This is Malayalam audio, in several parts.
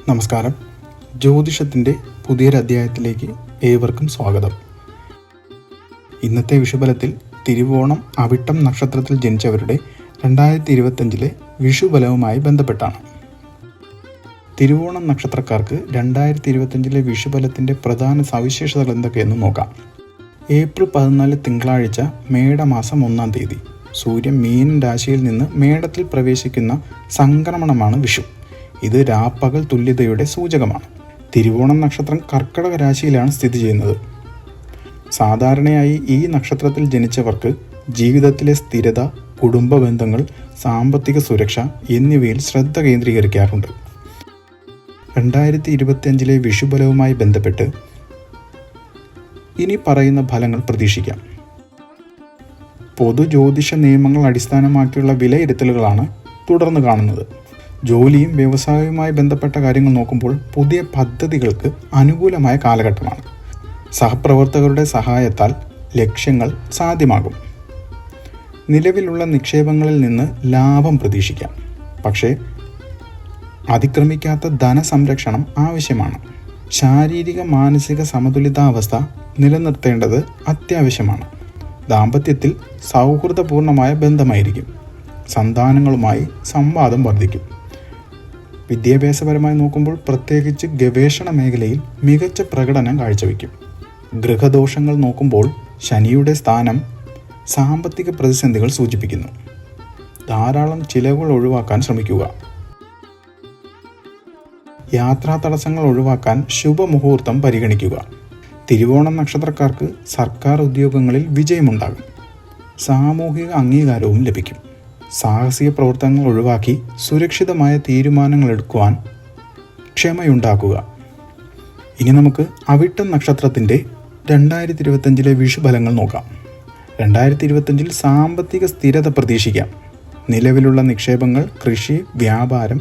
നമസ്കാരം. ജ്യോതിഷത്തിൻ്റെ പുതിയൊരധ്യായത്തിലേക്ക് ഏവർക്കും സ്വാഗതം. ഇന്നത്തെ വിഷുബലത്തിൽ തിരുവോണം അവിട്ടം നക്ഷത്രത്തിൽ ജനിച്ചവരുടെ 2025 വിഷുബലവുമായി ബന്ധപ്പെട്ടാണ്. തിരുവോണം നക്ഷത്രക്കാർക്ക് 2025 വിഷുബലത്തിൻ്റെ പ്രധാന സവിശേഷതകൾ എന്തൊക്കെയെന്ന് നോക്കാം. ഏപ്രിൽ 14 തിങ്കളാഴ്ച മേടമാസം 1-ാം തീയതി സൂര്യൻ മീനൻ രാശിയിൽ നിന്ന് മേടത്തിൽ പ്രവേശിക്കുന്ന സംക്രമണമാണ് വിഷു. ഇത് രാപ്പകൽ തുല്യതയുടെ സൂചകമാണ്. തിരുവോണം നക്ഷത്രം കർക്കടക രാശിയിലാണ് സ്ഥിതി ചെയ്യുന്നത്. സാധാരണയായി ഈ നക്ഷത്രത്തിൽ ജനിച്ചവർക്ക് ജീവിതത്തിലെ സ്ഥിരത, കുടുംബ ബന്ധങ്ങൾ, സാമ്പത്തിക സുരക്ഷ എന്നിവയിൽ ശ്രദ്ധ കേന്ദ്രീകരിക്കാറുണ്ട്. 2025 വിഷുബലവുമായി ബന്ധപ്പെട്ട് ഇനി പറയുന്ന ഫലങ്ങൾ പ്രതീക്ഷിക്കാം. പൊതു ജ്യോതിഷ നിയമങ്ങൾ അടിസ്ഥാനമാക്കിയുള്ള വിലയിരുത്തലുകളാണ് തുടർന്ന് കാണുന്നത്. ജോലിയും വ്യവസായവുമായി ബന്ധപ്പെട്ട കാര്യങ്ങൾ നോക്കുമ്പോൾ പുതിയ പദ്ധതികൾക്ക് അനുകൂലമായ കാലഘട്ടമാണ്. സഹപ്രവർത്തകരുടെ സഹായത്താൽ ലക്ഷ്യങ്ങൾ സാധ്യമാകും. നിലവിലുള്ള നിക്ഷേപങ്ങളിൽ നിന്ന് ലാഭം പ്രതീക്ഷിക്കാം. പക്ഷേ അതിക്രമിക്കാത്ത ധനസംരക്ഷണം ആവശ്യമാണ്. ശാരീരിക മാനസിക സമതുലിതാവസ്ഥ നിലനിർത്തേണ്ടത് അത്യാവശ്യമാണ്. ദാമ്പത്യത്തിൽ സൗഹൃദപൂർണമായ ബന്ധമായിരിക്കും. സന്താനങ്ങളുമായി സംവാദം വർദ്ധിക്കും. വിദ്യാഭ്യാസപരമായി നോക്കുമ്പോൾ പ്രത്യേകിച്ച് ഗവേഷണ മേഖലയിൽ മികച്ച പ്രകടനം കാഴ്ചവെക്കും. ഗൃഹദോഷങ്ങൾ നോക്കുമ്പോൾ ശനിയുടെ സ്ഥാനം സാമ്പത്തിക പ്രതിസന്ധികൾ സൂചിപ്പിക്കുന്നു. ധാരാളം ചിലവുകൾ ഒഴിവാക്കാൻ ശ്രമിക്കുക. യാത്രാ തടസ്സങ്ങൾ ഒഴിവാക്കാൻ ശുഭമുഹൂർത്തം പരിഗണിക്കുക. തിരുവോണം നക്ഷത്രക്കാർക്ക് സർക്കാർ ഉദ്യോഗങ്ങളിൽ വിജയമുണ്ടാകും. സാമൂഹിക അംഗീകാരവും ലഭിക്കും. സാഹസിക പ്രവർത്തനങ്ങൾ ഒഴിവാക്കി സുരക്ഷിതമായ തീരുമാനങ്ങൾ എടുക്കുവാൻ ക്ഷമയുണ്ടാക്കുക. ഇനി നമുക്ക് അവിട്ടം നക്ഷത്രത്തിൻ്റെ 2025 വിഷുഫലങ്ങൾ നോക്കാം. 2025 സാമ്പത്തിക സ്ഥിരത പ്രതീക്ഷിക്കാം. നിലവിലുള്ള നിക്ഷേപങ്ങൾ, കൃഷി, വ്യാപാരം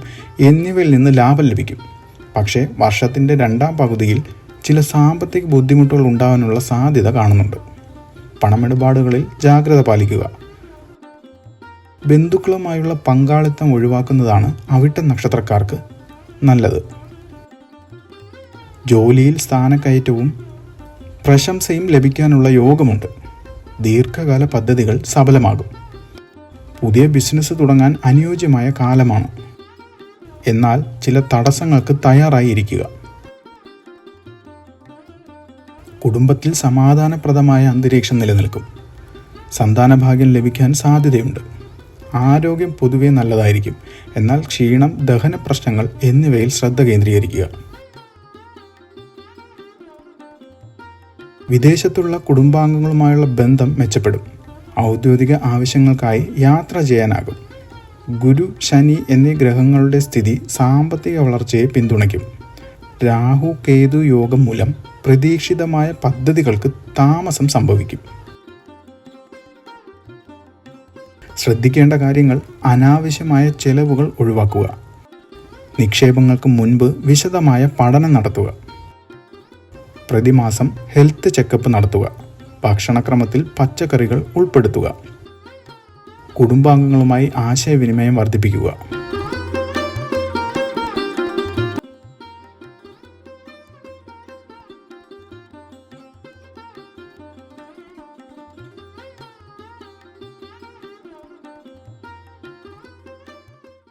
എന്നിവയിൽ നിന്ന് ലാഭം ലഭിക്കും. പക്ഷേ വർഷത്തിൻ്റെ 2-ാം പകുതിയിൽ ചില സാമ്പത്തിക ബുദ്ധിമുട്ടുകൾ ഉണ്ടാകാനുള്ള സാധ്യത കാണുന്നുണ്ട്. പണമിടപാടുകളിൽ ജാഗ്രത പാലിക്കുക. ബന്ധുക്കളുമായുള്ള പങ്കാളിത്തം ഒഴിവാക്കുന്നതാണ് അവിട്ടം നക്ഷത്രക്കാർക്ക് നല്ലത്. ജോലിയിൽ സ്ഥാനക്കയറ്റവും പ്രശംസയും ലഭിക്കാനുള്ള യോഗമുണ്ട്. ദീർഘകാല പദ്ധതികൾ സഫലമാകും. പുതിയ ബിസിനസ് തുടങ്ങാൻ അനുയോജ്യമായ കാലമാണ്. എന്നാൽ ചില തടസ്സങ്ങൾക്ക് തയ്യാറായിരിക്കുക. കുടുംബത്തിൽ സമാധാനപ്രദമായ അന്തരീക്ഷം നിലനിൽക്കും. സന്താനഭാഗ്യം ലഭിക്കാൻ സാധ്യതയുണ്ട്. ആരോഗ്യം പൊതുവെ നല്ലതായിരിക്കും. എന്നാൽ ക്ഷീണം, ദഹന പ്രശ്നങ്ങൾ എന്നിവയിൽ ശ്രദ്ധ കേന്ദ്രീകരിക്കുക. വിദേശത്തുള്ള കുടുംബാംഗങ്ങളുമായുള്ള ബന്ധം മെച്ചപ്പെടും. ഔദ്യോഗിക ആവശ്യങ്ങൾക്കായി യാത്ര ചെയ്യാനാകും. ഗുരു, ശനി എന്നീ ഗ്രഹങ്ങളുടെ സ്ഥിതി സാമ്പത്തിക വളർച്ചയെ പിന്തുണയ്ക്കും. രാഹു, കേതു യോഗം മൂലം പ്രതീക്ഷിതമായ പദ്ധതികൾക്ക് താമസം സംഭവിക്കും. ശ്രദ്ധിക്കേണ്ട കാര്യങ്ങൾ: അനാവശ്യമായ ചെലവുകൾ ഒഴിവാക്കുക. നിക്ഷേപങ്ങൾക്ക് മുൻപ് വിശദമായ പഠനം നടത്തുക. പ്രതിമാസം ഹെൽത്ത് ചെക്കപ്പ് നടത്തുക. ഭക്ഷണക്രമത്തിൽ പച്ചക്കറികൾ ഉൾപ്പെടുത്തുക. കുടുംബാംഗങ്ങളുമായി ആശയവിനിമയം വർദ്ധിപ്പിക്കുക.